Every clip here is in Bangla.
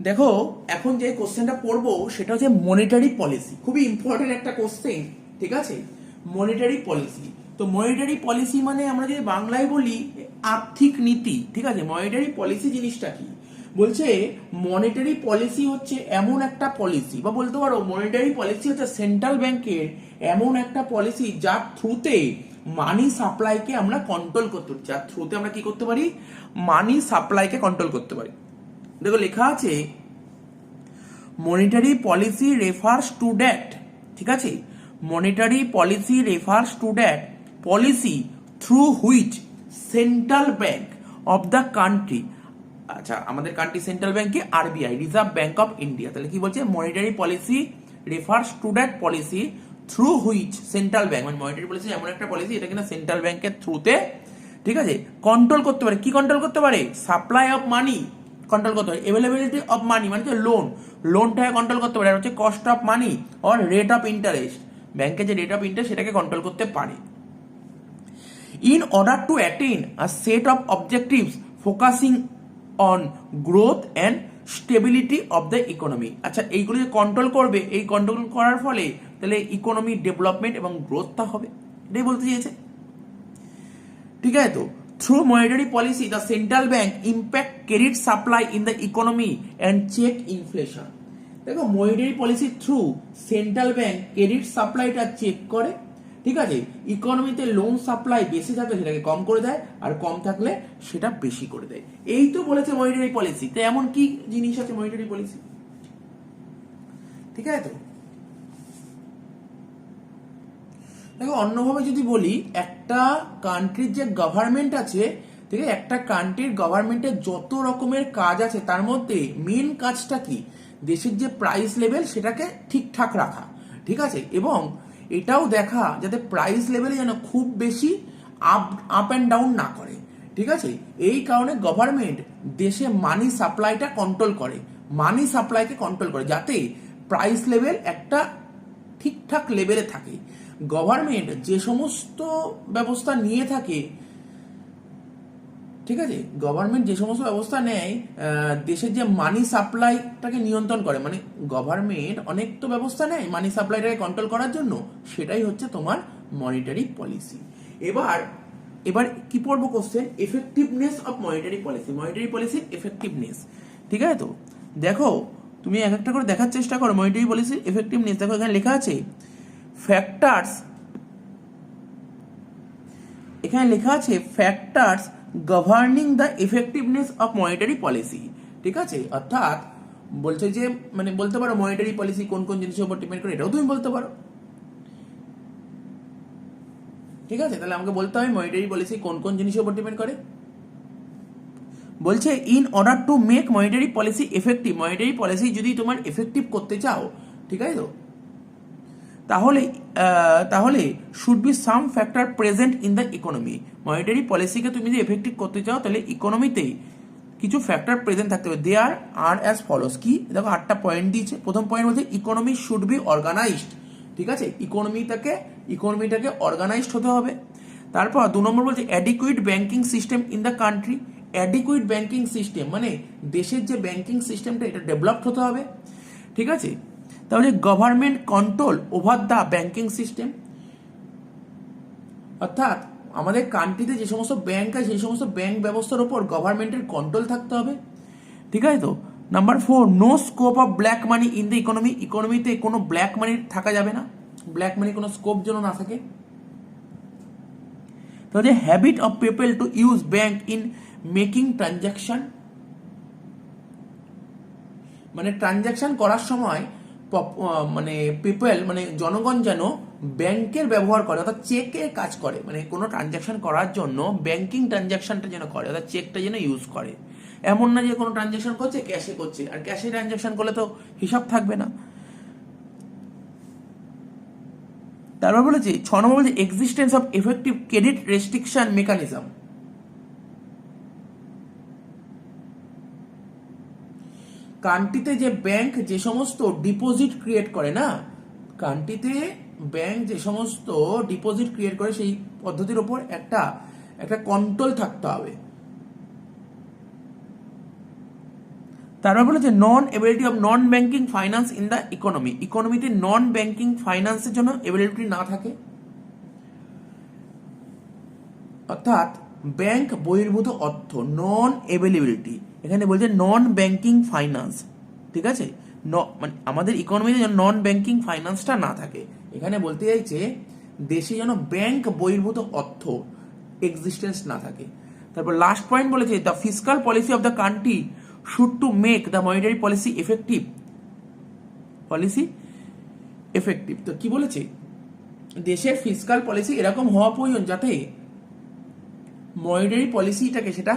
দেখো এখন যে কোশ্চেনটা পড়বো সেটা হচ্ছে মনিটারি পলিসি, খুবই ইম্পর্টেন্ট একটা কোশ্চেন, ঠিক আছে। মনিটারি পলিসি, তো মনিটারি পলিসি মানে আমরা যদি বাংলায় বলি আর্থিক নীতি, ঠিক আছে। মনিটারি পলিসি জিনিসটা কি বলছে, মনিটারি পলিসি হচ্ছে এমন একটা পলিসি, বা বলতে পারো মনিটারি পলিসি হচ্ছে সেন্ট্রাল ব্যাংকের এমন একটা পলিসি যার থ্রুতে মানি সাপ্লাইকে আমরা কন্ট্রোল করতে পারি, যার থ্রুতে আমরা কি করতে পারি, মানি সাপ্লাইকে কন্ট্রোল করতে পারি। দেখো লেখা আছে monetary policy refers to that, ঠিক আছে। Monetary policy refers to that policy through which central bank of the country, আচ্ছা আমাদের কান্ট্রি সেন্ট্রাল ব্যাংকে RBI, reserve bank of India, তাহলে কি বলছে monetary policy refers to that policy through which central bank, মানে মনিটারি পলিসি এমন একটা পলিসি এটা কিনা সেন্ট্রাল ব্যাংকের থ্রুতে, ঠিক আছে, কন্ট্রোল করতে পারে। কি কন্ট্রোল করতে পারে? সাপ্লাই অফ মানি কন্ট্রোল করতে পারে, অ্যাভেলেবিলিটি অফ মানি মানে হচ্ছে লোনটাকে কন্ট্রোল করতে পারে, আর হচ্ছে cost of money or rate of interest, ব্যাংকের যে রেট অফ ইন্টারেস্ট সেটাকে কন্ট্রোল করতে পারে। In order to attain a set of objectives focusing on growth and stability of the economy, আচ্ছা এইগুলো যে কন্ট্রোল করবে, এই কন্ট্রোল করার ফলে তাহলে ইকোনমি ডেভেলপমেন্ট এবং গ্রোথটা হবে, এটাই বলতে চেয়েছে, ঠিক আছে। তো through monetary policy the central bank impact credit supply in the economy and check inflation. দেখো monetary policy through central bank credit সাপ্লাইটা চেক করে, ঠিক আছে, ইকোনমিতে লোন সাপ্লাই বেশি থাকলে সেটাকে কম করে দেয়, আর কম থাকলে সেটা বেশি করে দেয়। এই তো বলেছে মনিটারি পলিসি। তো এমন কি জিনিস আছে মনিটারি পলিসি, ঠিক আছে। তো দেখো অন্যভাবে যদি বলি, একটা কান্ট্রির যে গভর্নমেন্ট আছে, ঠিক আছে, একটা কান্ট্রির গভর্নমেন্টের যত রকমের কাজ আছে তার মধ্যে মেন কাজটা কি, দেশের যে প্রাইস লেভেল সেটাকে ঠিকঠাক রাখা, ঠিক আছে, এবং এটাও দেখা যাতে প্রাইস লেভেলে যেন খুব বেশি আপ অ্যান্ড ডাউন না করে, ঠিক আছে। এই কারণে গভর্নমেন্ট দেশে মানি সাপ্লাইটা কন্ট্রোল করে, মানি সাপ্লাইকে কন্ট্রোল করে যাতে প্রাইস লেভেল একটা ঠিকঠাক লেভেলে থাকে। গভর্নমেন্ট যে সমস্ত ব্যবস্থা নিয়ে থাকে, ঠিক আছে, গভর্নমেন্ট যে সমস্ত ব্যবস্থা নেয় দেশের যে মানি সাপ্লাইটাকে নিয়ন্ত্রণ করে, মানে গভর্নমেন্ট অনেক তো ব্যবস্থা নেয় মানি সাপ্লাইটাকে কন্ট্রোল করার জন্য, সেটাই হচ্ছে তোমার মনিটারি পলিসি। এবার এবার কি পড়বো question, effectiveness of monetary policy, monetary পলিসির এফেক্টিভনেস, ঠিক আছে। তো দেখো তুমি এক একটা করে দেখার চেষ্টা করো মনিটারি পলিসির এফেক্টিভনেস। দেখো এখানে লেখা আছে ফ্যাক্টরস, এখানে লেখা আছে factors governing the effectiveness of monetary policy, ঠিক আছে। অর্থাৎ বলছে যে মানে বলতে পারো মনিটারি পলিসি কোন কোন জিনিসের উপর ডিপেন্ড করে, এটাও তুমি বলতে পারো, ঠিক আছে। তাহলে আমাকে বলতে হবে মনিটারি পলিসি কোন কোন জিনিসের উপর ডিপেন্ড করে। বলছে in order to make monetary policy effective, monetary policy যদি তোমার এফেক্টিভ করতে চাও, ঠিক আছে, তো তাহলে তাহলে should be some factor present in the economy, monetary পলিসিকে তুমি যদি এফেক্টিভ করতে চাও তাহলে ইকোনমিতে কিছু ফ্যাক্টর প্রেজেন্ট থাকতে হবে। দেয়ার আর অ্যাজ ফলোস, কি দেখো 8টা পয়েন্ট দিয়েছে। প্রথম পয়েন্ট বলছে ইকোনমি শুড বি অর্গানাইজড, ঠিক আছে, ইকোনমিটাকে অর্গানাইজড হতে হবে। তারপর 2 নম্বর বলছে অ্যাডিকুইট banking system in the country, অ্যাডিকুইট banking system মানে দেশের যে ব্যাংকিং সিস্টেমটা এটা ডেভেলপড হতে হবে, ঠিক আছে। তাহলে government control over the banking system, অর্থাৎ আমাদের কান্ট্রিতে যে সমস্ত ব্যাংক আছে সেই সমস্ত ব্যাংক ব্যবস্থার উপর গভর্নমেন্টের কন্ট্রোল থাকতে হবে, ঠিক আছে। তো number 4 no scope of black money in the economy, ইকোনমিতে কোনো ব্ল্যাক মানি থাকা যাবে না, ব্ল্যাক মানি কোনো স্কোপ যেন না থাকে। তাহলে habit of people to use bank in making transaction, মানে ট্রানজাকশন করার সময় মানে পিপল মানে জনগণ যেন ব্যাংকের ব্যবহার করে, অর্থাৎ চেকের কাজ করে, মানে কোনো ট্রানজাকশন করার জন্য ব্যাংকিং ট্রানজাকশনটা যেন করে, অর্থাৎ চেকটা যেন ইউজ করে। এমন না যে কোনো ট্রানজাকশন করছে ক্যাশে করছে, আর ক্যাশে ট্রানজাকশন করলে তো হিসাব থাকবে না। তারপর বলেছে 6 নম্বর বলছে existence of effective credit restriction mechanism, কান্ট্রিতে যে ব্যাংক যে সমস্ত ডিপোজিট ক্রিয়েট করে না, কান্ট্রিতে ব্যাংক যে সমস্ত ডিপোজিট ক্রিয়েট করে সেই পদ্ধতির উপর একটা কন্ট্রোল থাকতে হবে। তারপর বলেছে non ability of non banking finance in the economy, ইকোনমিতে নন ব্যাংকিং ফাইন্যান্সের জন্য এবিলিটি না থাকে, অর্থাৎ ব্যাংক বহির্ভূত অর্থ, নন এভেলেবিলিটি, এখানে বলছে নন ব্যাংকিং ফাইন্যান্স, ঠিক আছে, মানে আমাদের ইকোনমিতে যেন নন ব্যাংকিং ফাইন্যান্সটা না থাকে, এখানে বলতে চাইছে দেশে যেন ব্যাংক বহির্ভূত অর্থ এক্সিস্টেন্স না থাকে। তারপর লাস্ট পয়েন্ট বলেছে the fiscal policy of the country should to make the monetary policy effective, তো কি বলেছে, দেশের ফিসকাল পলিসি এরকম হওয়া প্রয়োজন যাতে মনিটারি পলিসিটাকে সেটা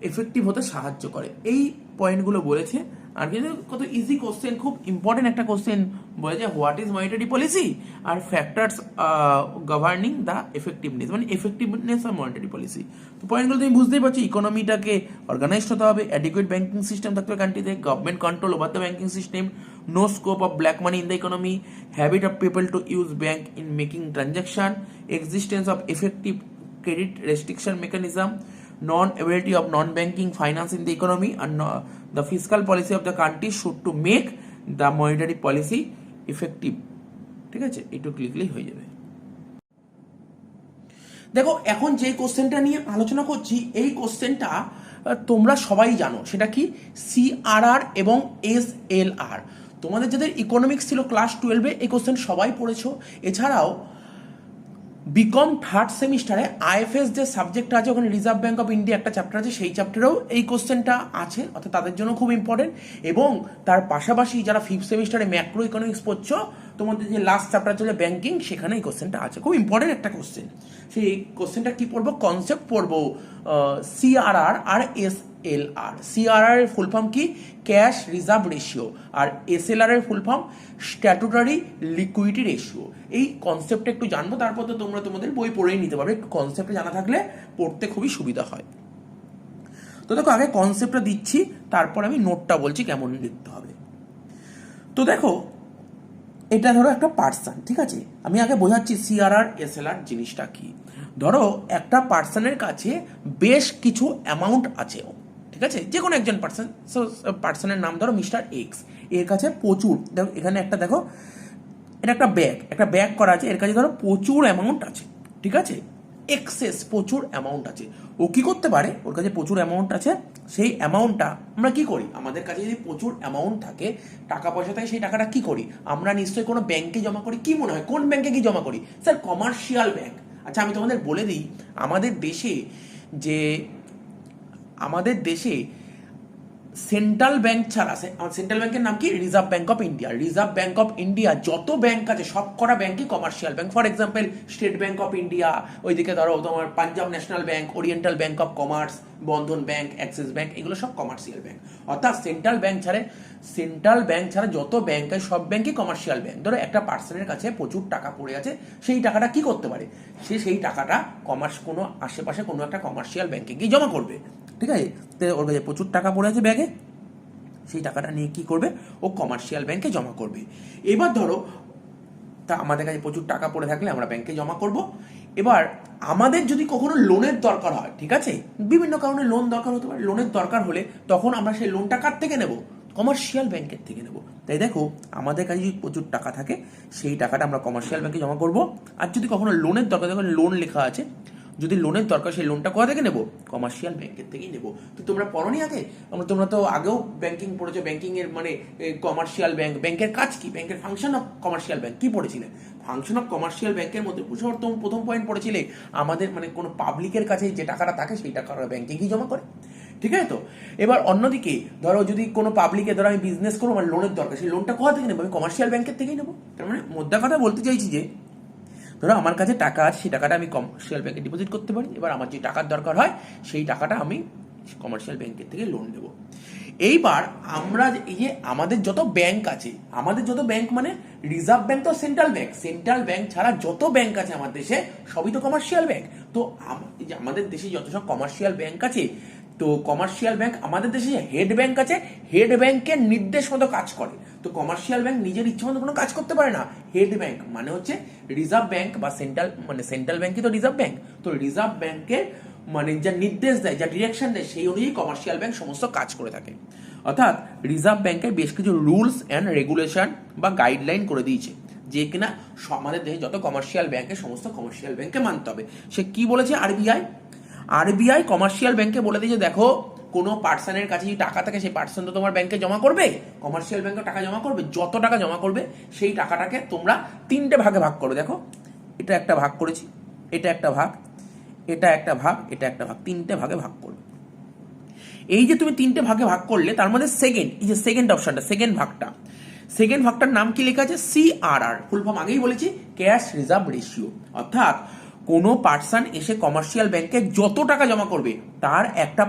এফেক্টিভ হতে সাহায্য করে, এই পয়েন্টগুলো বলেছে। আর কিন্তু কত ইজি কোশ্চেন, খুব ইম্পর্টেন্ট একটা কোশ্চেন বলেছে, হোয়াট ইজ মনিটারি পলিসি আর ফ্যাক্টরস গভর্নিং দ্য এফেক্টিভনেস, মানে এফেক্টিভনেস অফ মনিটারি পলিসি। তো পয়েন্টগুলো তুমি বুঝতেই পারছো, ইকোনমিটাকে অর্গানাইজড হতে হবে, অ্যাডিকুয়েট ব্যাংকিং সিস্টেম থাকতে হবে কান্ট্রিতে, government control over the banking system, no scope of black money in the economy, habit of people to use bank in making transaction, existence of effective credit restriction mechanism, non-ability of non-banking finance in the economy, and the fiscal policy of the country should to make the monetary policy effective, ঠিক আছে, একটু ক্লিকলি হয়ে যাবে। দেখো এখন যে কোশ্চেনটা নিয়ে আলোচনা করছি, এই কোশ্চেনটা তোমরা সবাই জানো, সেটা কি সিআরআর এবং এসএলআর। তোমাদের যাদের ইকোনমিক্স ছিল ক্লাস 12-এ এই কোশ্চেন সবাই পড়েছো। এছাড়াও বিকম থার্ড সেমিস্টারে আইএফএস যে সাবজেক্ট আছে, ওখানে রিজার্ভ ব্যাংক অফ ইন্ডিয়া একটা চ্যাপ্টার আছে, সেই চ্যাপ্টারেও এই কোশ্চেনটা আছে, অর্থাৎ তাদের জন্য খুব ইম্পর্টেন্ট। এবং তার পাশাপাশি যারা ফিফথ সেমিস্টারে ম্যাক্রো ইকোনমিক্স পড়ছো, তোমাদের যে লাস্ট চ্যাপ্টার চলে ব্যাংকিং, সেখানে এই কোশ্চেনটা আছে, খুব ইম্পর্টেন্ট একটা কোশ্চেন। সেই কোশ্চেনটা কি পড়বো, কনসেপ্ট পড়বো সিআরআর আর এসএলআর। সিআরআর এর ফুল ফর্ম কি, ক্যাশ রিজার্ভ রেশিও, আর এসএলআর এর full form statutory liquidity ratio. এই কনসেপ্টটা একটু জানবো, তারপর তো তোমরা তোমাদের বই পড়েই নিতে পারবে, একটু কনসেপ্টটা জানা থাকলে পড়তে খুবই সুবিধা হয়। তো দেখো আগে কনসেপ্টটা দিচ্ছি, তারপর আমি নোটটা বলছি কেমন লিখতে হবে। তো দেখো এটা ধরো একটা পার্সন, ঠিক আছে, আমি আগে বোঝাচ্ছি সিআরআর এসএলআর জিনিসটা কি। ধরো একটা পার্সনের কাছে বেশ কিছু অ্যামাউন্ট আছে, ঠিক আছে, যে কোনো একজন পার্সন, পার্সনের নাম ধরো মিস্টার এক্স, এর কাছে প্রচুর, দেখো এখানে একটা, দেখো এটা একটা ব্যাগ করা আছে, এর কাছে ধরো প্রচুর অ্যামাউন্ট আছে, ঠিক আছে, এক্সেস প্রচুর অ্যামাউন্ট আছে। ও কি করতে পারে, ওর কাছে প্রচুর অ্যামাউন্ট আছে, সেই অ্যামাউন্টটা আমরা কি করি, আমাদের কাছে যদি প্রচুর অ্যামাউন্ট থাকে, টাকা পয়সা থাকে, সেই টাকাটা কি করি, আমরা নিশ্চয়ই কোনো ব্যাংকে জমা করি। কি মনে হয় কোন ব্যাংকে কি জমা করি, স্যার কমার্শিয়াল ব্যাংক। আচ্ছা আমি তোমাদের বলে দিই, আমাদের দেশে সেন্ট্রাল ব্যাংক ছাড়া, সেন্ট্রাল ব্যাংকের নাম কি, reserve bank of India. Reserve bank of India যত ব্যাংক আছে সব কটা ব্যাংকই commercial bank. For example state bank of India, ওইদিকে ধরো তোমার Punjab national bank, oriental bank of commerce, Bandhan bank, Axis bank, এগুলো সব কমার্শিয়াল ব্যাংক। অর্থাৎ সেন্ট্রাল ব্যাংক ছাড়া যত ব্যাংক আছে সব ব্যাংকই কমার্শিয়াল ব্যাংক। ধরো একটা পার্সনের কাছে প্রচুর টাকা পড়ে আছে, সেই টাকাটা কি করতে পারে, সেই টাকাটা কোনো আশেপাশে কোনো একটা কমার্শিয়াল ব্যাংকে গিয়ে জমা করবে, ঠিক আছে। ওর কাছে প্রচুর টাকা পড়ে আছে ব্যাগে, সেই টাকাটা নিয়ে কি করবে, ও কমার্শিয়াল ব্যাংকে জমা করবে। এবার ধরো তা আমাদের কাছে প্রচুর টাকা পড়ে থাকলে আমরা ব্যাংকে জমা করব। এবার আমাদের যদি কখনো লোনের দরকার হয়, ঠিক আছে, বিভিন্ন কারণে লোন দরকার হতে পারে, লোনের দরকার হলে তখন আমরা সেই লোনটা কার থেকে নেব, কমার্শিয়াল ব্যাংকের থেকে নেব। তাই দেখো আমাদের কাছে যদি প্রচুর টাকা থাকে, সেই টাকাটা আমরা কমার্শিয়াল ব্যাংকে জমা করব। আর যদি কখনো লোনের দরকার, দেখো লোন লেখা আছে, যদি লোনের দরকার, সেই লোনটা কোথা থেকে নেবো, কমার্শিয়াল ব্যাংকের থেকেই নেবো। তো তোমরা পড়োনি আগে, তোমরা তো আগেও ব্যাংকিং পড়েছো, ব্যাংকিং এর মানে কমার্শিয়াল ব্যাংকের কাজ কি, ব্যাংকের ফাংশন অফ কমার্শিয়াল ব্যাংক কি পড়েছিলে, ফাংশন অফ কমার্শিয়াল ব্যাংকের মধ্যে প্রথম পয়েন্ট পড়েছিলে, আমাদের মানে কোনো পাবলিকের কাছে যে টাকাটা থাকে সেই টাকাটা ব্যাংকে গিয়ে জমা করে, ঠিক আছে। তো এবার অন্যদিকে ধরো যদি কোনো পাবলিকে, ধরো আমি বিজনেস করবো, আমার লোনের দরকার, সেই লোনটা কোথা থেকে নেবো, আমি কমার্শিয়াল ব্যাংকের থেকেই নেবো। তার মানে মোদ্দা কথা বলতে চাইছি যে ধরো আমার কাছে টাকা আছে, সেই টাকাটা আমি কমার্শিয়াল ব্যাংকে ডিপোজিট করতে পারি। এবার আমার যে টাকার দরকার হয়, সেই টাকাটা আমি কমার্শিয়াল ব্যাংকের থেকে লোন নেব। এইবার আমরা এই যে আমাদের যত ব্যাংক আছে, আমাদের যত ব্যাংক মানে রিজার্ভ ব্যাংক তো সেন্ট্রাল ব্যাংক ছাড়া যত ব্যাংক আছে আমার দেশে সবই তো কমার্শিয়াল ব্যাংক। তো আমাদের দেশে যত সব কমার্শিয়াল ব্যাংক আছে, তো কমার্শিয়াল ব্যাংক আমাদের দেশে হেড ব্যাংক আছে, হেড ব্যাংকের নির্দেশ মতো কাজ করে। তো কমার্শিয়াল ব্যাংক নিজের ইচ্ছে মতো কোনো কাজ করতে পারে না। হেড ব্যাংক মানে হচ্ছে রিজার্ভ ব্যাংক বা সেন্ট্রাল ব্যাংকই তো রিজার্ভ ব্যাংক। তো রিজার্ভ ব্যাংকের মানে যা নির্দেশ দেয়, যা ডিরেকশন দেয়, সেই অনুযায়ী কমার্শিয়াল ব্যাংক সমস্ত কাজ করে থাকে। অর্থাৎ রিজার্ভ ব্যাংকের বেশ কিছু রুলস অ্যান্ড রেগুলেশন বা গাইডলাইন করে দিয়েছে যে কিনা আমাদের দেশে যত কমার্শিয়াল ব্যাংকে সমস্ত কমার্শিয়াল ব্যাংকে মানতে হবে। সে কি বলেছে? আরবিআই কমার্শিয়াল ব্যাংকে বলে দিয়েছে, দেখো কোনো পার্সনের কাছে যদি টাকা থাকে সেই পার্সন তো তোমার ব্যাংকে জমা করবে, কমার্শিয়াল ব্যাংকে টাকা জমা করবে, যত টাকা জমা করবে সেই টাকাটাকে তোমরা 3টে ভাগে ভাগ করবে। দেখো এটা একটা ভাগ করেছি, এটা একটা ভাগ, এটা একটা ভাগ, এটা একটা ভাগ, 3টে ভাগে ভাগ করবে। এই যে তুমি 3টে ভাগে ভাগ করলে তার মধ্যে সেকেন্ড অপশনটা, সেকেন্ড ভাগটার নাম কি লেখা আছে? CRR, ফুল ফর্ম আগেই বলেছি, ক্যাশ রিজার্ভ রেশিও। অর্থাৎ কোনো পার্সন এসে কমার্শিয়াল ব্যাংকে যত টাকা জমা করবে তার একটা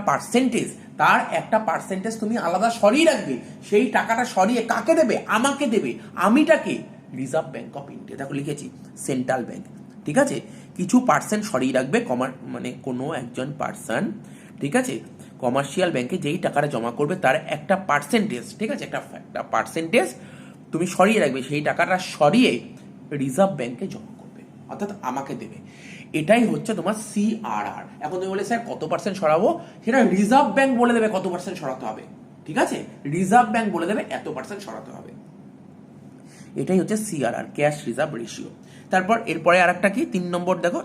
পার্সেন্টেজ তুমি আলাদা সরিয়ে রাখবে। সেই টাকাটা সরিয়ে কাকে দেবে? আমাকে দেবে। আমিটাকে রিজার্ভ ব্যাংক অফ ইন্ডিয়া, দেখো লিখেছি সেন্ট্রাল ব্যাংক, ঠিক আছে। কিছু পার্সেন্ট সরিয়ে রাখবে মানে কোনো একজন পার্সন, ঠিক আছে, কমার্শিয়াল ব্যাংকে যেই টাকাটা জমা করবে তার একটা পার্সেন্টেজ, ঠিক আছে, একটা পার্সেন্টেজ তুমি সরিয়ে রাখবে, সেই টাকাটা সরিয়ে রিজার্ভ ব্যাংকে জমা করবে, অর্থাৎ আমাকে দেবে। এটাই হচ্ছে তোমার CRR। এখন তুমি বলে স্যার কত পার্সেন্ট সরাবো? সেটা রিজার্ভ ব্যাংক বলে দেবে কত পার্সেন্ট সরাতে হবে, ঠিক আছে, রিজার্ভ ব্যাংক বলে দেবে এত পার্সেন্ট সরাতে হবে। এটাই হচ্ছে CRR, ক্যাশ রিজার্ভ রেশিও। তারপর এরপরে আর একটা কি 3 নম্বর, দেখো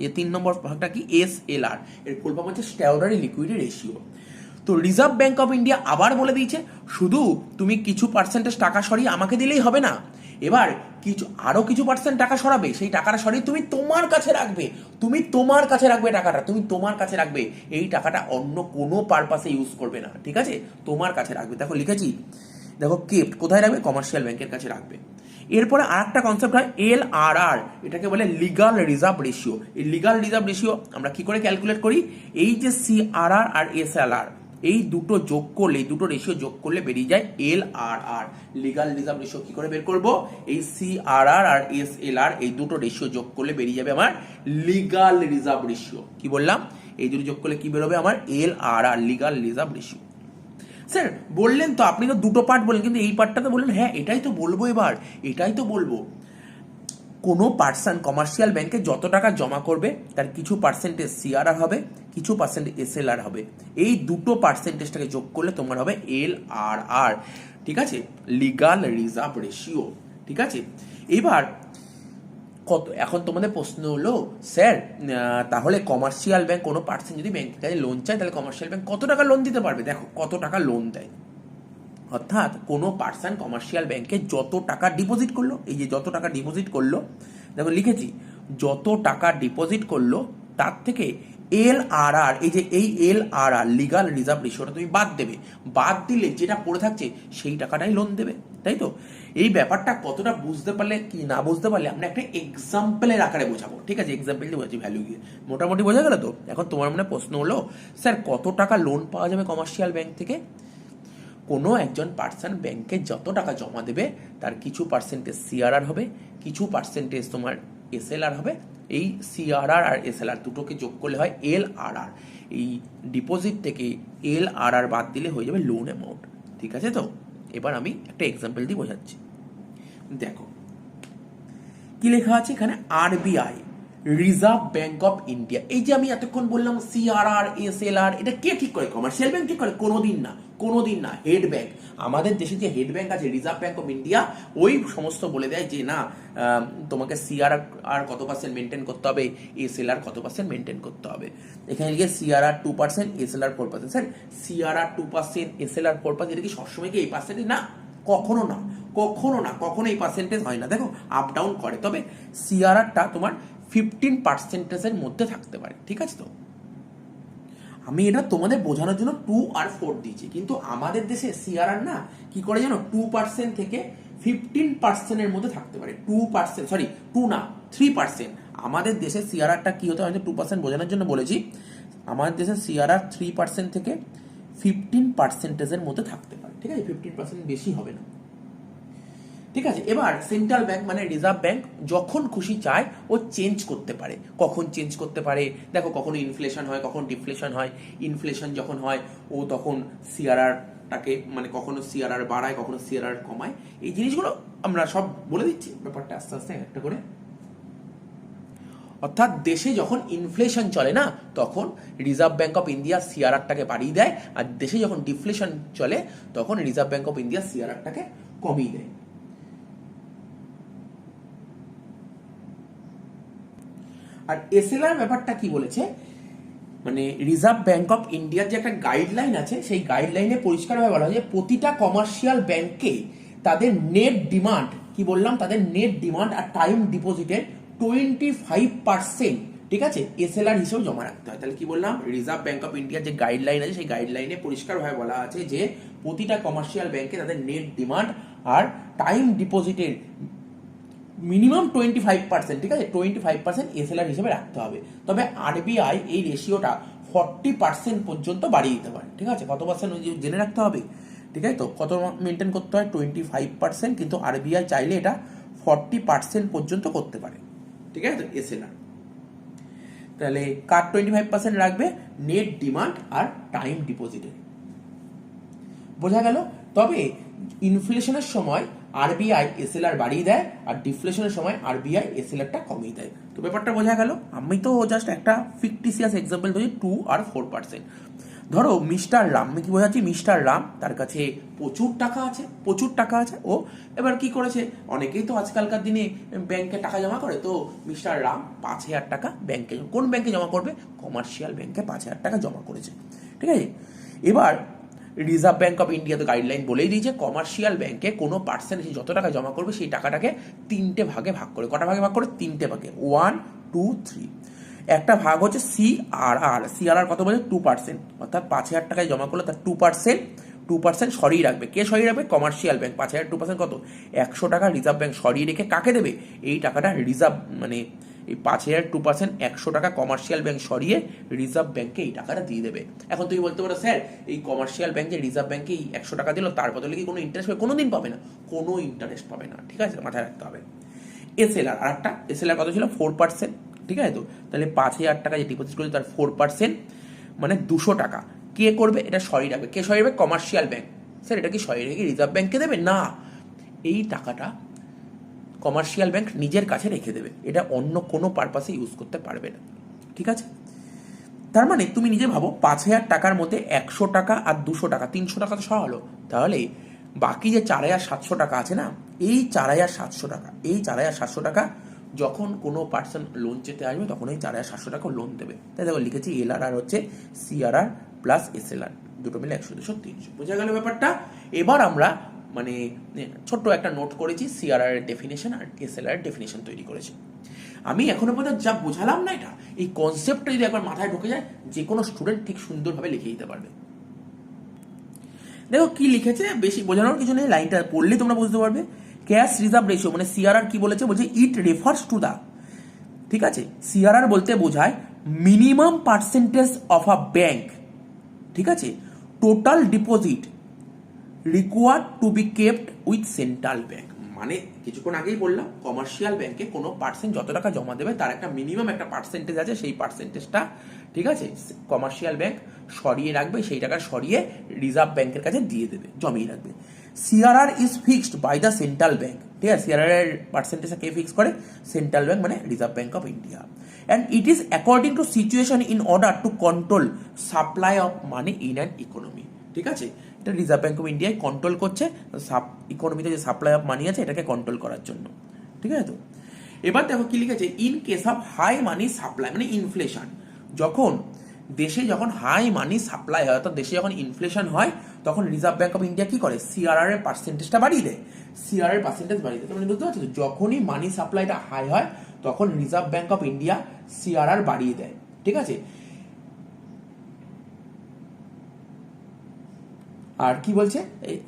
এই 3 নম্বর ভাগটা কি? SLR, এর ফুল ফর্ম হচ্ছে স্ট্যাটিউটরি লিকুইডিটি রেশিও। তো রিজার্ভ ব্যাংক অফ ইন্ডিয়া আবার বলে দিয়েছে শুধু তুমি কিছু পার্সেন্টেজ টাকা সরিয়ে আমাকে দিলেই হবে না, এবার আরো কিছু পার্সেন্ট টাকা সরাবে, সেই টাকাটা সরিয়ে তুমি তোমার কাছে রাখবে, টাকাটা তুমি তোমার কাছে রাখবে, এই টাকাটা অন্য কোনো পারপাসে ইউজ করবে না, ঠিক আছে, তোমার কাছে রাখবে। দেখো লিখেছি, দেখো কেপ্ট কোথায় রাখবে? কমার্শিয়াল ব্যাংকের কাছে রাখবে। এরপরে আর একটা কনসেপ্ট হয় LRR, এটাকে বলে লিগাল রিজার্ভ রেশিও। এই লিগাল রিজার্ভ রেশিও আমরা কি করে ক্যালকুলেট করি? এই যে CRR আর SLR, এই দুটো যোগ করলে, এই দুটো রেশিও যোগ করলে বেরিয়ে যায় LRR, লিগাল রিজার্ভ রেশিও। কি করে বের করব? এই CRR আর SLR এই দুটো রেশিও যোগ করলে বেরিয়ে যাবে আমার লিগাল রিজার্ভ রেশিও। কি বললাম? এই দুটো যোগ করলে কি বেরোবে আমার? LRR, legal reserve ratio. Sir বললেন তো, আপনি তো দুটো পার্ট বললেন, কিন্তু এই পার্টটা তো বললেন। হ্যাঁ এটাই তো বলবো, এটাই তো বলবো। কোনো পার্সন কমার্শিয়াল ব্যাংকে যত টাকা জমা করবে তার কিছু পার্সেন্টেজ CRR হবে, কিছু পার্সেন্টেজ SLR হবে। এই দুটো পার্সেন্টেজটাকে যোগ করলে তোমার হবে LRR, ঠিক আছে, লিগাল রিজার্ভ রেশিও, ঠিক আছে। এবার এখন তোমাদের প্রশ্ন হলো, স্যার তাহলে কমার্শিয়াল ব্যাংক কোনো পার্সন যদি ব্যাংকের কাছে লোন চায় তাহলে কমার্শিয়াল ব্যাংক কত টাকা লোন দিতে পারবে? দেখো কত টাকা লোন দেয়, অর্থাৎ কোনো পার্সন কমার্শিয়াল ব্যাংকে যত টাকা ডিপোজিট করলো, এই যে যত টাকা ডিপোজিট করলো, দেখো লিখেছি যত টাকা ডিপোজিট করলো তার থেকে LRR, এই LRR লিগাল রিজার্ভ রেশিওটা তুমি বাদ দেবে, বাদ দিলে যেটা পড়ে থাকছে সেই টাকাটাই লোন দেবে, তাই তো। এই ব্যাপারটা কতটা বুঝতে পারলে কি না বুঝতে পারলে আমরা একটা এক্সাম্পলের আকারে বোঝাবো, ঠিক আছে, এক্সাম্পল দিয়ে বোঝাচ্ছি, ভ্যালু দিয়ে মোটামুটি বোঝা গেল তো। এখন তোমার মনে প্রশ্ন হলো, স্যার কত টাকা লোন পাওয়া যাবে কমার্শিয়াল ব্যাংক থেকে? কোনো একজন পার্সন ব্যাংকে যত টাকা জমা দেবে তার কিছু পার্সেন্টেজ CRR হবে, কিছু পার্সেন্টেজ তোমার SLR হবে। এই CRR আর SLR দুটোকে যোগ করলে হয় LRR। এই ডিপোজিট থেকে LRR বাদ দিলে হয়ে যাবে লোন অ্যামাউন্ট, ঠিক আছে তো। এবার আমি একটা এক্সাম্পল দিয়ে বোঝাচ্ছি। দেখো কি লেখা আছে এখানে? RBI, reserve bank of India. এই যে আমি এতক্ষণ বললাম CRR SLR, এটা কে ঠিক করে? কমার্শিয়াল ব্যাংক ঠিক করে? কোনোদিন না, হেড ব্যাংক। আমাদের দেশে যে হেড ব্যাংক আছে রিজার্ভ ব্যাংক অফ ইন্ডিয়া, ওই সমস্ত বলে দেয় যে না তোমাকে CRR কত পার্সেন্ট মেনটেন করতে হবে, SLR কত পার্সেন্ট মেনটেন করতে হবে। এখানে লিখে CRR 2%, SLR 4%। Sir CRR 2%, SLR 4%, এটা কি সবসময় কি এই পার্সেন্টেজ? না, কখনো এই পার্সেন্টেজ হয় না। দেখো আপ ডাউন করে, তবে CRRটা তোমার 15%-এর মধ্যে থাকতে পারে, ঠিক আছে তো। আমি এটা তোমাদের বোঝানোর জন্য 2 আর 4 দিয়েছি, কিন্তু আমাদের দেশে CRR না কি করে জানো? 2% থেকে 15%-এর মধ্যে থাকতে পারে। 3%। আমাদের দেশে CRRটা কি হতে হয়? 2% বোঝানোর জন্য বলেছি। আমাদের দেশে CRR 3% থেকে 15%-এর মধ্যে থাকতে পারে, ঠিক আছে, 15% বেশি হবে না, ঠিক আছে। এবার সেন্ট্রাল ব্যাংক মানে রিজার্ভ ব্যাংক যখন খুশি চায় ও চেঞ্জ করতে পারে। কখন চেঞ্জ করতে পারে? দেখো কখনো ইনফ্লেশন হয়, কখন ডিফ্লেশন হয়। ইনফ্লেশন যখন হয় ও তখন CRRটাকে মানে কখনো CRR বাড়ায়, কখনো CRR কমায়। এই জিনিসগুলো আমরা সব বলে দিচ্ছি, ব্যাপারটা আস্তে আস্তে একটা করে। অর্থাৎ দেশে যখন ইনফ্লেশন চলে না, তখন রিজার্ভ ব্যাঙ্ক অফ ইন্ডিয়া সিআরআরটাকে বাড়িয়ে দেয়, আর দেশে যখন ডিফ্লেশন চলে তখন রিজার্ভ ব্যাঙ্ক অফ ইন্ডিয়া সিআরআরটাকে কমিয়ে দেয়। আর এসএলআর ব্যাপারটা কি বলেছে, মানে রিজার্ভ ব্যাঙ্ক অফ ইন্ডিয়ার যে একটা গাইডলাইন আছে, সেই গাইডলাইনে পরিষ্কারভাবে বলা হয় যে প্রতিটা কমার্শিয়াল ব্যাংকে তাদের নেট ডিমান্ড, কি বললাম, তাদের নেট ডিমান্ড আর টাইম ডিপোজিটের 25%, ঠিক আছে, এসএলআর হিসেবে জমা রাখতে হয়। তাহলে কি বললাম, রিজার্ভ ব্যাঙ্ক অফ ইন্ডিয়ার যে গাইডলাইন আছে সেই গাইডলাইনে পরিষ্কারভাবে বলা আছে যে প্রতিটা কমার্শিয়াল ব্যাংকে তাদের নেট ডিমান্ড আর টাইম ডিপোজিটের মিনিমাম 25%, ঠিক আছে, 25% এসএলআর হিসেবে রাখতে হবে। তবে আরবিআই এই রেশিওটা 40% পর্যন্ত বাড়িয়ে দিতে পারে, ঠিক আছে, কত পার্সেন্ট জেনে রাখতে হবে, ঠিক আছে, তো কত মেনটেন করতে হয়, 25%, কিন্তু আরবিআই চাইলে এটা 40% পর্যন্ত করতে পারে, ঠিক আছে, তো এসএলআর। তাহলে কার 25% রাখবে, নেট ডিমান্ড আর টাইম ডিপোজিটে, বোঝা গেল। তবে ইনফ্লেশনের সময় আরবিআই এসএলআর বাড়িয়ে দেয় আর ডিফ্লেশনের সময় আরবিআই এসএলআরটা কমিয়ে দেয়। তো ব্যাপারটা বোঝা গেল। আমি তো জাস্ট একটা ফিকটিসিয়াস এক্সাম্পল দিই, 2 আর 4%। ধরো মিস্টার রাম, আমি কি বোঝাচ্ছি, মিস্টার রাম তার কাছে প্রচুর টাকা আছে, ও এবার কি করেছে, অনেকেই তো আজকালকার দিনে ব্যাংকে টাকা জমা করে, তো মিস্টার রাম 5,000 টাকা ব্যাংকে, কোন ব্যাংকে জমা করবে, কমার্শিয়াল ব্যাংকে 5,000 টাকা জমা করেছে, ঠিক আছে। এবার রিজার্ভ ব্যাঙ্ক অফ ইন্ডিয়া তো গাইডলাইন বলেই দিয়েছে, কমার্শিয়াল ব্যাংকে কোনো পার্সেন্ট যত টাকা জমা করবে সেই টাকাটাকে 3টে ভাগে ভাগ করে, কটা ভাগে ভাগ করে, 3টে ভাগে, 1, 2, 3। একটা ভাগ হচ্ছে সিআরআর কত বলে, 2%, অর্থাৎ 5,000 টাকায় জমা করলে তার 2% সরিয়ে রাখবে। কে সরিয়ে রাখবে, কমার্শিয়াল ব্যাংক। 5,000 2% কত, 100 টাকা রিজার্ভ ব্যাংক সরিয়ে রেখে কাকে দেবে, এই টাকাটা রিজার্ভ, মানে এই 5,000 2% 100 টাকা কমার্শিয়াল ব্যাংক সরিয়ে রিজার্ভ ব্যাংকে এই টাকাটা দিয়ে দেবে। এখন তুমি বলতে পারো, স্যার এই কমার্শিয়াল ব্যাংক যে রিজার্ভ ব্যাংকে 100 টাকা দিল, তার বদলে কি কোনো ইন্টারেস্ট পাবে, কোনোদিন পাবে না, কোনো ইন্টারেস্ট পাবে না, ঠিক আছে, মাথায় রাখতে হবে। এসএলআর, আর একটা এসএলআর কত ছিল, 4%, ঠিক আছে, তো তাহলে 5,000 টাকা যে ডিপোজিট করছে তার 4% মানে 200 টাকা কে করবে, এটা সরিয়ে রাখবে। কে সরিয়ে রাখবে, কমার্শিয়াল ব্যাংক। স্যার এটা কি সরিয়ে রেখে রিজার্ভ ব্যাংকে দেবে, না, এই টাকাটা কমার্শিয়াল ব্যাংক নিজের কাছে রেখে দেবে, এটা অন্য কোনো পারপাসে ইউজ করতে পারবে না, ঠিক আছে। তার মানে তুমি নিজে ভাবো, 5,000 টাকার মধ্যে 100 টাকা আর 200 টাকা, 300 টাকা তো সহ হলো, তাহলে বাকি যে 4,700 টাকা আছে না, এই 4,700 টাকা যখন কোনো পার্সন লোন চেতে আসবে তখন এই 4,700 টাকা লোন দেবে। তাই দেখো লিখেছি এলআর আর হচ্ছে সিআরআর প্লাস এসএলআর, দুটো মিলে 100, 200, 300, বোঝা গেল ব্যাপারটা। এবার আমরা মানে ছোট্ট একটা নোট করেছি, সিআরআর এর ডেফিনেশন আর এসএলআর এর ডেফিনেশন তৈরি করেছি। আমি এখনো পর্যন্ত যা বোঝালাম না, এটা এই কনসেপ্টটা যদি একবার মাথায় ঢুকে যায়, যে কোনো স্টুডেন্ট ঠিক সুন্দরভাবে লিখে দিতে পারবে। দেখো কি লিখেছে, বেশি বোঝানোর কিছু নেই, লাইনটা পড়লে তোমরা বুঝতে পারবে। ক্যাশ রিজার্ভ রেশিও মানে সিআরআর কি বলেছে, বলছে ইট রেফার্স টু দা, ঠিক আছে, সিআরআর বলতে বোঝায় minimum percentage of a bank, ঠিক আছে, total deposit required to be kept with central bank. মানে কিছুক্ষণ আগেই বললাম, কমার্শিয়াল ব্যাংকে কোনো পার্সেন্ট যত টাকা জমা দেবে তার একটা মিনিমাম একটা পার্সেন্টেজ আছে, সেই পার্সেন্টেজটা, ঠিক আছে, কমার্শিয়াল ব্যাংক সরিয়ে রাখবে, সেই টাকা সরিয়ে রিজার্ভ ব্যাংকের কাছে দিয়ে দেবে, জমিয়ে রাখবে। CRR is fixed by the central bank, ঠিক আছে, সিআরআর এর পার্সেন্টেজটা কে ফিক্স করে, সেন্ট্রাল ব্যাংক মানে reserve bank of India. And it is according to situation in order to control supply of money in an economy, ঠিক আছে, এটা রিজার্ভ ব্যাংক অফ ইন্ডিয়ায় কন্ট্রোল করছে ইকোনমিতে যে সাপ্লাই অফ মানি আছে এটাকে কন্ট্রোল করার জন্য, ঠিক আছে। তো এবার দেখো কি লিখেছে, in case of high money supply মানে ইনফ্লেশন, যখন দেশে যখন হাই মানি সাপ্লাই হয়, অর্থাৎ দেশে যখন ইনফ্লেশন হয়, তখন রিজার্ভ ব্যাংক অফ ইন্ডিয়া কি করে, সিআরআর এর পার্সেন্টেজটা বাড়িয়ে দেয়, সিআরআর এর পার্সেন্টেজ বাড়িয়ে দেয়। তোমরা বুঝতে পারছো, যখনই মানি সাপ্লাইটা হাই হয় তখন reserve bank of India CRR বাড়িয়ে দেয়, ঠিক আছে। আর কি বলছে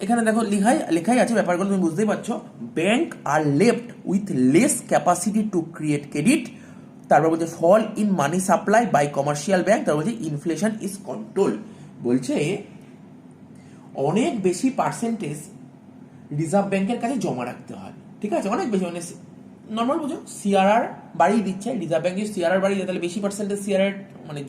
এখানে দেখো, লেখাই আছে ব্যাপারগুলো, তুমি বুঝতেই পারছো। Bank are left with less capacity to create credit, তারপর বলছে fall in money supply by commercial bank, তারপর বলছে ইনফ্লেশন ইজ কন্ট্রোল, বলছে অনেক বেশি পার্সেন্টেজ রিজার্ভ ব্যাংকের কাছে জমা রাখতে হয়, ঠিক আছে, অনেক বেশি, মানে নর্মাল বুঝো, সিআরআর বাড়িয়ে দিচ্ছে রিজার্ভ ব্যাংক, যদি সিআরআর বাড়িয়ে দেয় তাহলে বেশি পার্সেন্টেজ সিআরআর, মানে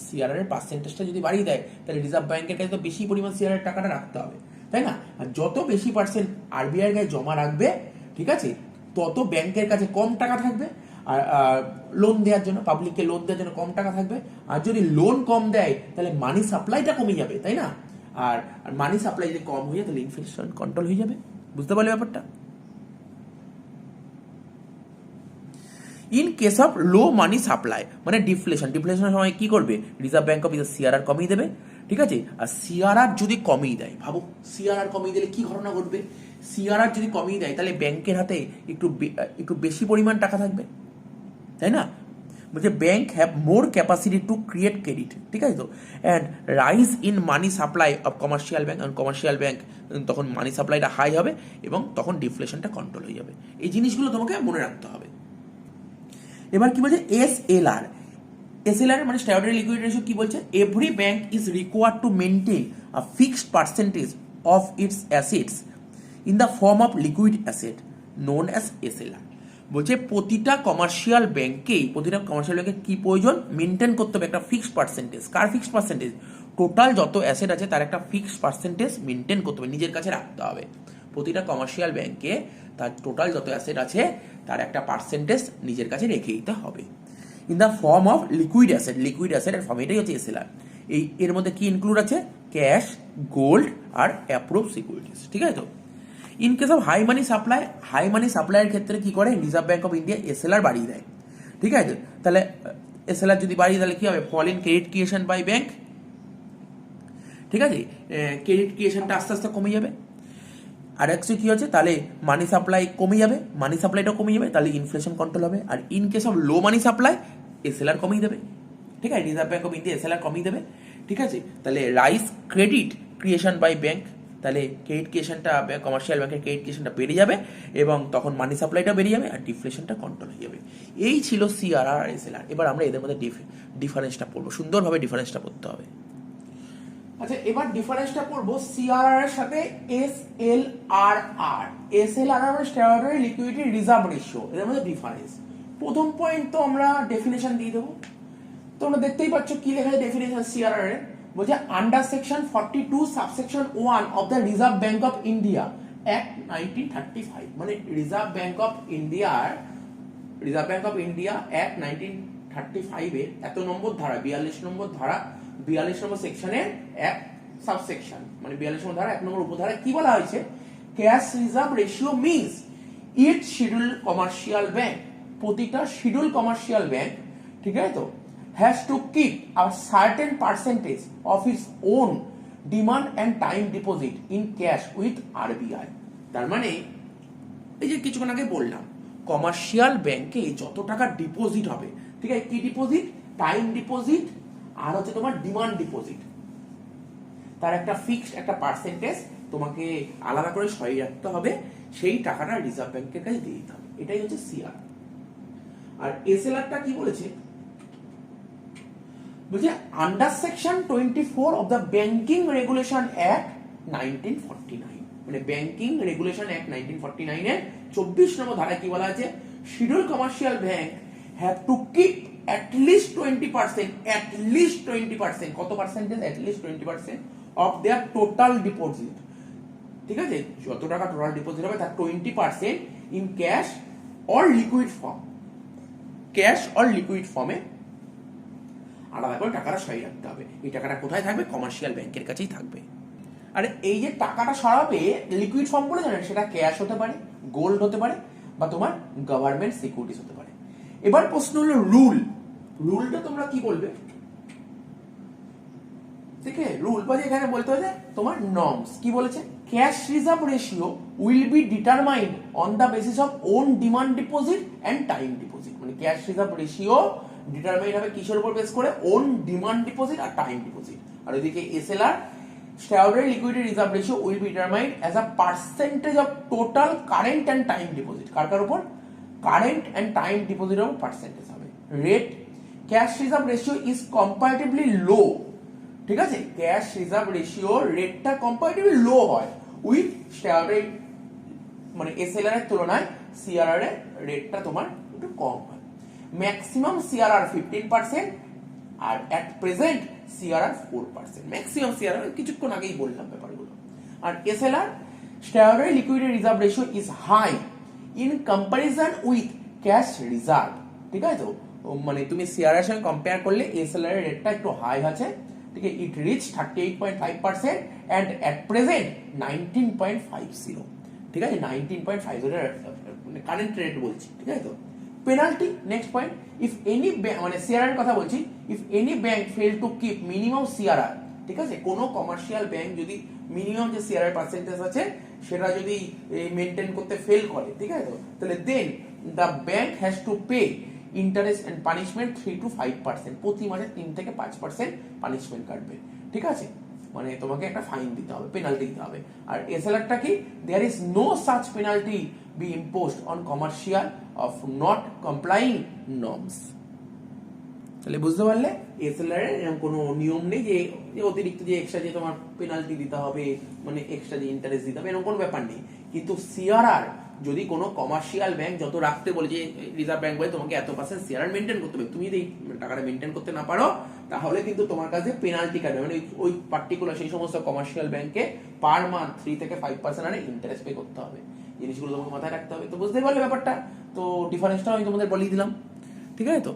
সিআরআর এর পার্সেন্টেজটা যদি বাড়িয়ে দেয় তাহলে রিজার্ভ ব্যাংকের কাছে তো বেশি পরিমাণ সিআরআর টাকাটা রাখতে হবে, তাই না। আর যত বেশি পার্সেন্ট আরবিআই এর কাছে জমা রাখবে, ঠিক আছে, তত ব্যাংকের কাছে কম টাকা থাকবে, আর লোন দেওয়ার জন্য, পাবলিককে লোন দেওয়ার জন্য কম টাকা থাকবে। আর যদি লোন কম দেয় তাহলে মানি সাপ্লাইটা কমে যাবে, তাই না? আর মানি সাপ্লাই যদি কম হয়ে যায় তাহলে ইনফ্লেশন কন্ট্রোল হয়ে যাবে। বুঝতে পারলে ব্যাপারটা? In case of low money supply মানে ডিফ্লেশনের সময় কি করবে? Reserve bank of India CRR কমিয়ে দেবে, ঠিক আছে? আর সিআরআর যদি কমিয়ে দেয়, ভাবো সিআরআর কমিয়ে দিলে কি ঘটনা ঘটবে? সিআরআর যদি কমিয়ে দেয় তাহলে ব্যাংকের হাতে একটু বেশি পরিমাণ টাকা থাকবে, তাই না? বলছে bank have more capacity to create credit, ঠিক আছে তো? And rise in money supply of commercial bank, and commercial bank তখন মানি সাপ্লাইটা হাই হবে এবং তখন ডিফ্লেশনটা কন্ট্রোল হয়ে যাবে। এই জিনিসগুলো তোমাকে মনে রাখতে হবে। এবার কি বলছে? এসএলআর। এসএলআর মানে স্ট্যাটিউটরি লিকুইডিটি রেশিও কি বলছে? Every bank is required to maintain a fixed percentage of its assets in the form of liquid asset known as SLR. বলছে প্রতিটা কমার্শিয়াল ব্যাংকে কি প্রয়োজন? মেনটেন করতে হবে একটা ফিক্সড পার্সেন্টেজ। কার ফিক্সড পার্সেন্টেজ? টোটাল যত অ্যাসেট আছে তার একটা ফিক্সড পার্সেন্টেজ মেনটেন করতে হবে, নিজের কাছে রাখতে হবে। প্রতিটা কমার্শিয়াল ব্যাংকে তার টোটাল যত অ্যাসেট আছে তার একটা পার্সেন্টেজ নিজের কাছে রেখে দিতে হবে in the form of liquid asset. Liquid অ্যাসেটের ফর্ম, এটাই হচ্ছে এসএলআর। এর মধ্যে কি ইনক্লুড আছে? ক্যাশ, গোল্ড আর অ্যাপ্রুভ সিকিউরিটিজ, ঠিক আছে তো? In case of high money সাপ্লাইয়ের ক্ষেত্রে কি করে? Reserve bank of India SLR বাড়িয়ে দেয়, ঠিক আছে? তাহলে এসএলআর যদি বাড়িয়ে তাহলে কি হবে? Fall in credit creation by bank, ঠিক আছে? ক্রেডিট ক্রিয়েশনটা আস্তে আস্তে কমে যাবে। আর একটু কি হচ্ছে? তাহলে মানি সাপ্লাই কমে যাবে, মানি সাপ্লাইটাও কমে যাবে, তাহলে ইনফ্লেশন কন্ট্রোল হবে। আর in case of low money supply SLR কমিয়ে দেবে, ঠিক আছে? Reserve bank of India SLR কমিয়ে দেবে, ঠিক আছে? তাহলে rise credit creation by bank, তাহলে ক্রেডিট ক্রিয়েশনটা কমার্শিয়াল ব্যাংকের ক্রেডিট ক্রিয়েশনটা বেড়ে যাবে এবং তখন মানি সাপ্লাইটা বেড়ে যাবে আর ডিফ্লেশনটা কন্ট্রোল হয়ে যাবে। এই ছিল সিআরআর আর এসএলআর। এবার আমরা এদের মধ্যে ডিফারেন্সটা পড়বো, সুন্দরভাবে ডিফারেন্সটা পড়তে হবে। আচ্ছা, এবার ডিফারেন্সটা পড়বো সিআরআর এর সাথে এসএলআরআর। এসএলআরআর মানে স্ট্যাটিউটরি লিকুইডিটি রিজার্ভ রেশিও, এদের মধ্যে ডিফারেন্স। প্রথম পয়েন্ট তো আমরা ডেফিনেশন দিয়ে দেবো। তোমরা দেখতেই পাচ্ছ কি লেখা আছে ডেফিনেশন সিআরআর এর। বলছে under section 42 subsection 1 of the reserve bank of India act 1935, মানে reserve bank of India act 1935 এর এত নম্বর ধারা, 42 নম্বর ধারা, 42 নম্বর সেকশনের এক সাবসেকশন, মানে 42 নম্বর ধারা 1 নম্বর উপধারা কি বলা হয়েছে? Cash reserve ratio means it schedule commercial bank, প্রতিটা শিডিউল কমার্শিয়াল ব্যাংক, ঠিক আছে তো, has to keep a certain percentage of its own demand and time deposit in cash with RBI। তার মানে এই যে কিছুক্ষণ আগে বললাম কমার্শিয়াল ব্যাংকে যত টাকা ডিপোজিট হবে, ঠিক আছে? কি ডিপোজিট? টাইম ডিপোজিট আর হচ্ছে তোমার ডিমান্ড ডিপোজিট, তার একটা ফিক্সড একটা পার্সেন্টেজ তোমাকে আলাদা করে সরিয়ে রাখতে হবে, সেই টাকাটা রিজার্ভ ব্যাংকের কাছে দিয়ে দিতে হবে। এটাই হচ্ছে সিআর। আর এসএলআরটা কি বলেছে? বলছে under section 24 of the banking regulation act 1949, মানে ব্যাংকিং রেগুলেশন অ্যাক্ট 1949 এর 24 নম্বর ধারায় কি বলা আছে? Schedule commercial bank have to keep at least 20%, কত percentage? at least 20% of their total deposit, ঠিক আছে? যত টাকা টোটাল ডিপোজিট হবে তার 20% in cash or liquid form, ফর্মে আলাদা করে টাকাটা সরিয়ে রাখতে হবে। এই টাকাটা কোথায় থাকবে? কমার্শিয়াল ব্যাংকের কাছেই থাকবে। আর এই যে টাকাটা সরাবে লিকুইড ফর্ম বলে জানেন, সেটা ক্যাশ হতে পারে, গোল্ড হতে পারে, বা তোমার গভর্নমেন্ট সিকিউরিটিজ হতে পারে। এবার প্রশ্ন হলো রুলটা তোমরা কি বলবে? ঠিক আছে, রুল বা এখানে বলতে হবে তোমার নর্মস কি বলেছে? Cash reserve ratio will be determined on the basis of own demand deposit and time deposit, মানে ক্যাশ রিজার্ভ রেশিও ডিটারমাইন্ড হবে কিসের উপর বেস করে? ওন ডিমান্ড ডিপোজিট আর টাইম ডিপোজিট। আর ওইদিকে SLR statutory liquidity reserve ratio will be determined as a percentage of total current and time deposit. কার উপর? কারেন্ট এন্ড টাইম ডিপোজিটের উপর পার্সেন্টেজ হবে। Rate cash reserve ratio is comparatively লো, ঠিক আছে? ক্যাশ রিজার্ভ রেশিও রেটটা কম্পারেটিভলি লো হয় উইথ স্ট্যাটিউটরি, মানে এসএলআর এর তুলনায় সিআরআর এর রেটটা তোমার একটু কম হয়। ম্যাক্সিমাম সিআরআর 15% আর at present CRR 4%। Maximum CRR কিছুক্ষণ আগেই বললাম ব্যাপারগুলো। আর SLR statutory liquidity reserve ratio is high in comparison with cash reserve, ঠিক আছে তো মানে তুমি সিআরআর সঙ্গে কম্পেয়ার করলে এসএলআর এর রেটটা একটু হাই আছে, ঠিক আছে। ইট রিচ 38.5% অ্যান্ড অ্যাট প্রেজেন্ট 19.50, ঠিক আছে, 19.50 মানে কারেন্ট রেট বলছি, ঠিক আছে তো। Penalty, next point, if any bank, মানে সিআরআর কথা বলছি, if any bank fail to keep minimum CRR, ঠিক আছে, কোনো কমার্শিয়াল ব্যাংক যদি মিনিমাম যে সিআরআর পার্সেন্টেজ আছে সেটা যদি মেনটেন করতে ফেল করে, ঠিক আছে তো, তাহলে then the bank has to pay interest and punishment 3 to 5%, প্রতি মাসে 3 থেকে 5% পানিশমেন্ট কাটবে, ঠিক আছে, মানে তোমাকে একটা ফাইন দিতে হবে, পেনাল্টি দিতে হবে। আর এসএলআরটা কি, there is no such penalty be imposed on commercial of not complying norms. তাহলে বুঝতে পারলে এসএলআর এর এরকম কোনো নিয়ম নেই যে অতিরিক্ত যে এক্সট্রা যে তোমার পেনাল্টি দিতে হবে, মানে এক্সট্রা যে ইন্টারেস্ট দিতে হবে, এরকম কোনো ব্যাপার নেই। কিন্তু সিআরআর যদি কোনো কমার্শিয়াল ব্যাংক যত রাখতে বলে, যে রিজার্ভ ব্যাংক বলে তোমাকে এত পার্সেন্ট সিআরআর মেনটেন করতে হবে, তুমি যদি টাকাটা মেনটেন করতে না পারো তাহলে কিন্তু তোমার কাছে পেনাল্টি কাটবে, মানে ওই পার্টিকুলার সেই সমস্ত কমার্শিয়াল ব্যাংকে পার মান্থ 3 থেকে 5% আরে ইন্টারেস্ট পে করতে হবে। জিনিসগুলো তোমাকে মাথায় রাখতে হবে। তো বুঝতেই পারলে ব্যাপারটা, তো ডিফারেন্সটা আমি তোমাদের বলেই দিলাম, ঠিক আছে তো।